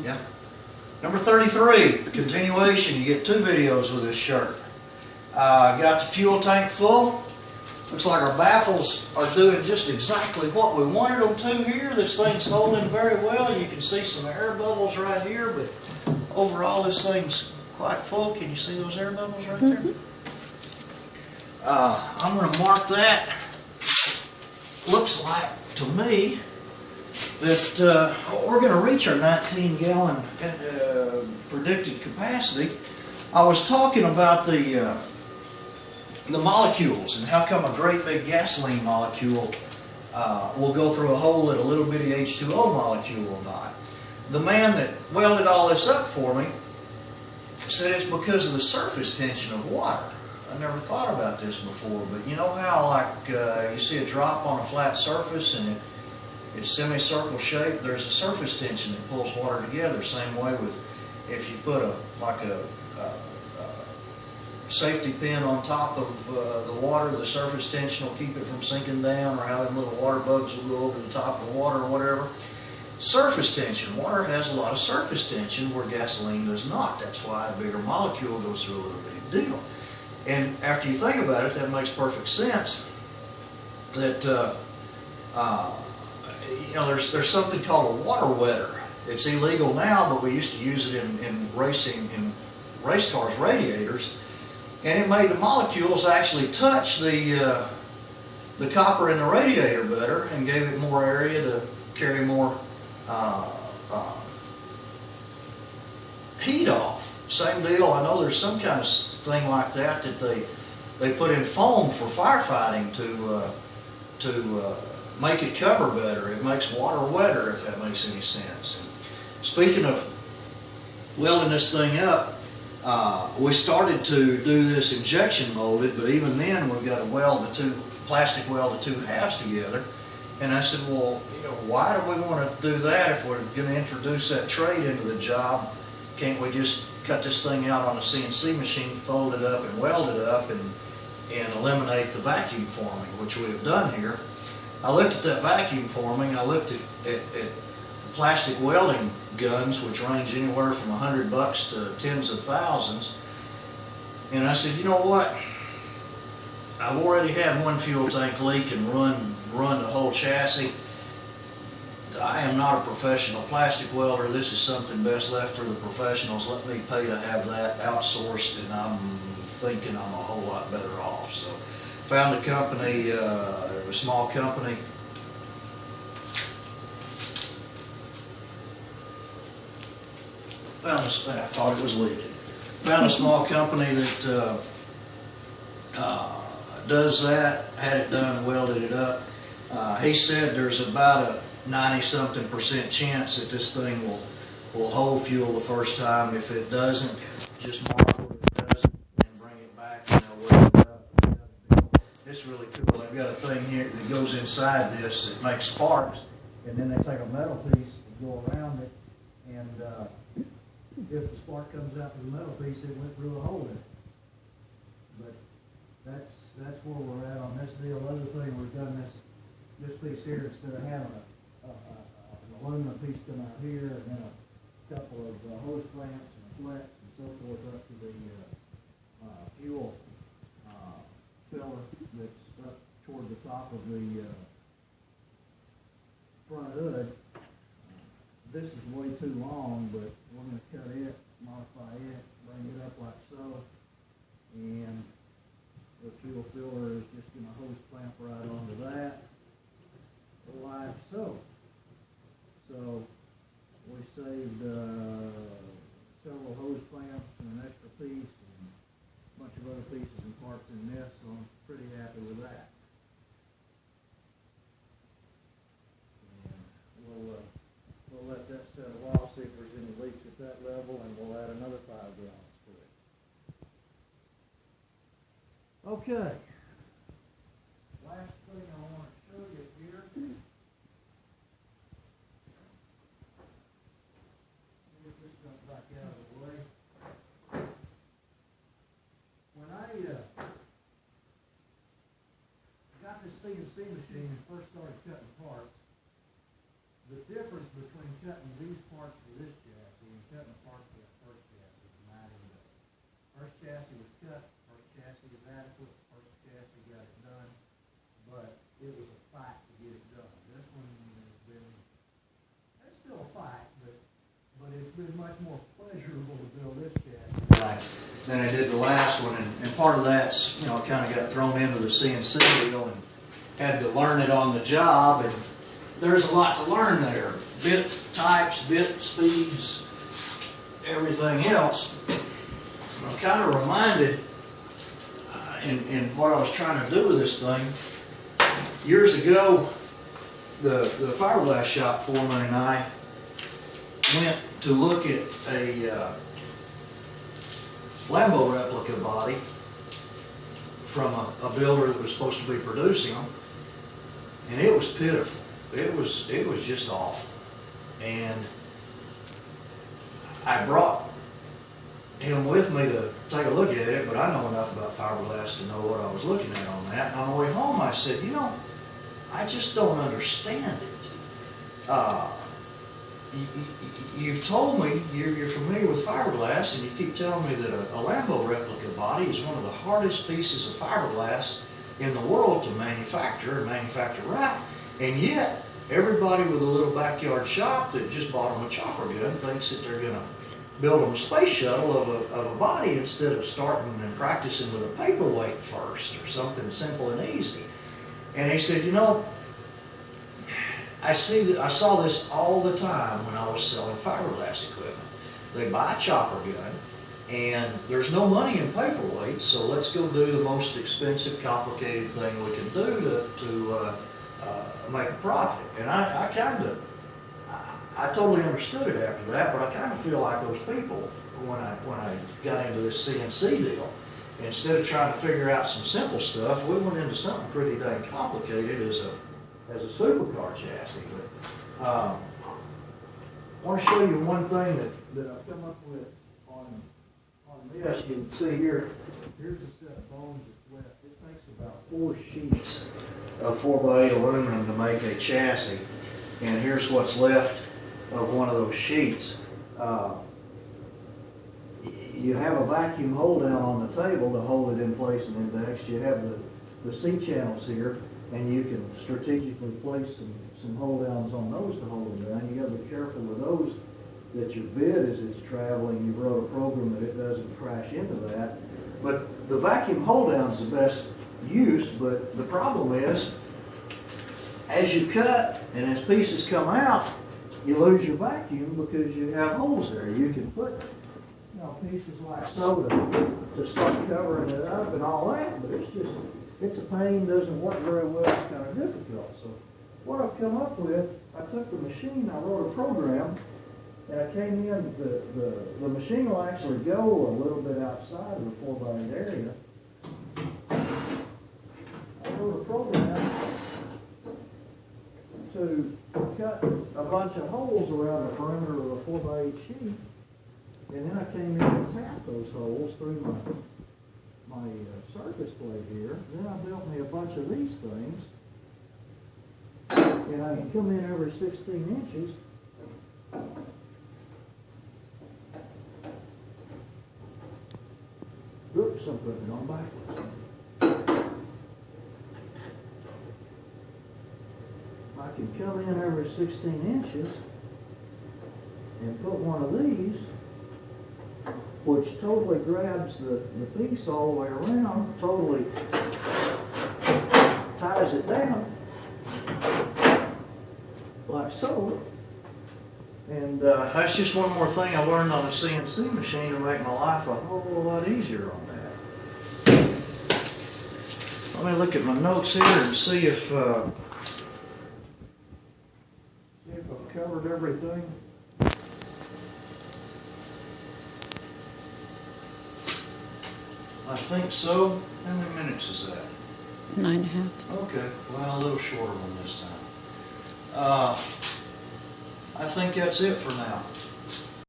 Yeah. Number 33, continuation. You get 2 videos with this shirt. Got the fuel tank full. Looks like our baffles are doing just exactly what we wanted them to here. This thing's holding very well. You can see some air bubbles right here, but overall this thing's quite full. Can you see those air bubbles right there? I'm going to mark that. Looks like to me that we're going to reach our 19-gallon predicted capacity. I was talking about the molecules and how come a great big gasoline molecule will go through a hole that a little bitty H2O molecule will not. The man that welded all this up for me said it's because of the surface tension of water. I never thought about this before, but you know how like you see a drop on a flat surface and it's semicircle shaped? There's a surface tension that pulls water together. Same way with if you put a safety pin on top of the water, the surface tension will keep it from sinking down, or how them little water bugs will go over the top of the water or whatever. Surface tension. Water has a lot of surface tension where gasoline does not. That's why a bigger molecule goes through a little big deal. And after you think about it, that makes perfect sense. That you know, there's something called a water wetter. It's illegal now, but we used to use it in racing, in race cars' radiators. And it made the molecules actually touch the copper in the radiator better and gave it more area to carry more heat off. Same deal. I know there's some kind of thing like that they put in foam for firefighting to make it cover better. It makes water wetter, if that makes any sense. And speaking of welding this thing up, we started to do this injection molded, but even then we've got to plastic weld the 2 halves together. And I said, well, you know, why do we want to do that if we're going to introduce that trade into the job? Can't we just cut this thing out on a CNC machine, fold it up and weld it up and eliminate the vacuum forming, which we have done here. I looked at that vacuum forming. I looked at plastic welding guns, which range anywhere from $100 to tens of thousands. And I said, you know what? I've already had one fuel tank leak and run the whole chassis. I am not a professional plastic welder. This is something best left for the professionals. Let me pay to have that outsourced, and I'm thinking I'm a whole lot better off. So found a company, a small company. I thought it was leaking. Found a small company that does that, had it done, welded it up. He said there's about a 90-something% chance that this thing will hold fuel the first time. If it doesn't, just mark what it doesn't and bring it back and they'll weld it up. It's really cool. They've got a thing here that goes inside this that makes sparks, and then they take a metal piece and go around it, and if the spark comes out through the metal piece, it went through a hole in it. But that's where we're at on this deal. The other thing, we've done this piece here, instead of having an aluminum piece come out here and then a couple of hose clamps and flex and so forth up to the fuel filler that's up toward the top of the front hood. This is way too long, but we're going to cut it, modify it, bring it up like so, and the fuel filler is just going to hose clamp right onto that, like so. So we saved several hose clamps and an extra piece and a bunch of other pieces and parts in this, so I'm pretty happy with that. And we'll let that set a while, see if there's any leaks at that level, and we'll add another 5 gallons to it. Okay. Last thing I want to show you here. Get this stuff back out of the way. When I got this CNC machine and first started cutting parts, the difference between cutting these parts for this chassis cutting apart the first chassis, night and day. First chassis was cut, first chassis was adequate, first chassis got it done, but it was a fight to get it done. This one has been, it's still a fight, but it's been much more pleasurable to build this chassis than I did the last one, and part of that's, you know, I kind of got thrown into the CNC deal and had to learn it on the job, and there's a lot to learn there. Bit types, bit speeds, everything else. I'm kind of reminded in what I was trying to do with this thing. Years ago, the fiberglass shop foreman and I went to look at a Lambo replica body from a builder that was supposed to be producing them, and it was pitiful. It was just awful. And I brought him with me to take a look at it, but I know enough about fiberglass to know what I was looking at on that. And on the way home I said, you know, I just don't understand it. You've told me you're familiar with fiberglass, and you keep telling me that a Lambo replica body is one of the hardest pieces of fiberglass in the world to manufacture and manufacture right. And yet, everybody with a little backyard shop that just bought them a chopper gun thinks that they're going to build them a space shuttle of a body instead of starting and practicing with a paperweight first or something simple and easy. And he said, you know, I saw this all the time when I was selling fiberglass equipment. They buy a chopper gun, and there's no money in paperweights, so let's go do the most expensive, complicated thing we can do to make a profit. And I totally understood it after that, but I kind of feel like those people when I got into this CNC deal. Instead of trying to figure out some simple stuff, we went into something pretty dang complicated as a supercar chassis. But I want to show you one thing that I've come up with on this. You can see here, here's a set of bones that's left. It takes about 4 sheets of 4x8 aluminum to make a chassis, and here's what's left of one of those sheets. You have a vacuum hold down on the table to hold it in place and indexed. You have the C channels here, and you can strategically place some hold downs on those to hold them down. You got to be careful with those that your bit as it's traveling, you wrote a program that it doesn't crash into that. But the vacuum hold down is the best use, but the problem is, as you cut and as pieces come out, you lose your vacuum because you have holes there. You can put, you know, pieces like so to start covering it up and all that, but it's a pain, doesn't work very well, it's kind of difficult. So what I've come up with, I took the machine, I wrote a program, and I came in, the machine will actually go a little bit outside of the 4x8 area. I wrote a program to cut a bunch of holes around the perimeter of a 4x8 sheet, and then I came in and tapped those holes through my surface plate here. Then I built me a bunch of these things, and I can come in every 16 inches. Oops, I'm putting it on backwards. I can come in every 16 inches and put one of these, which totally grabs the piece all the way around, totally ties it down, like so. And that's just one more thing I learned on the CNC machine to make my life a whole lot easier on that. Let me look at my notes here and see if I've covered everything. I think so. How many minutes is that? 9.5. Okay, well, a little shorter than this time. I think that's it for now.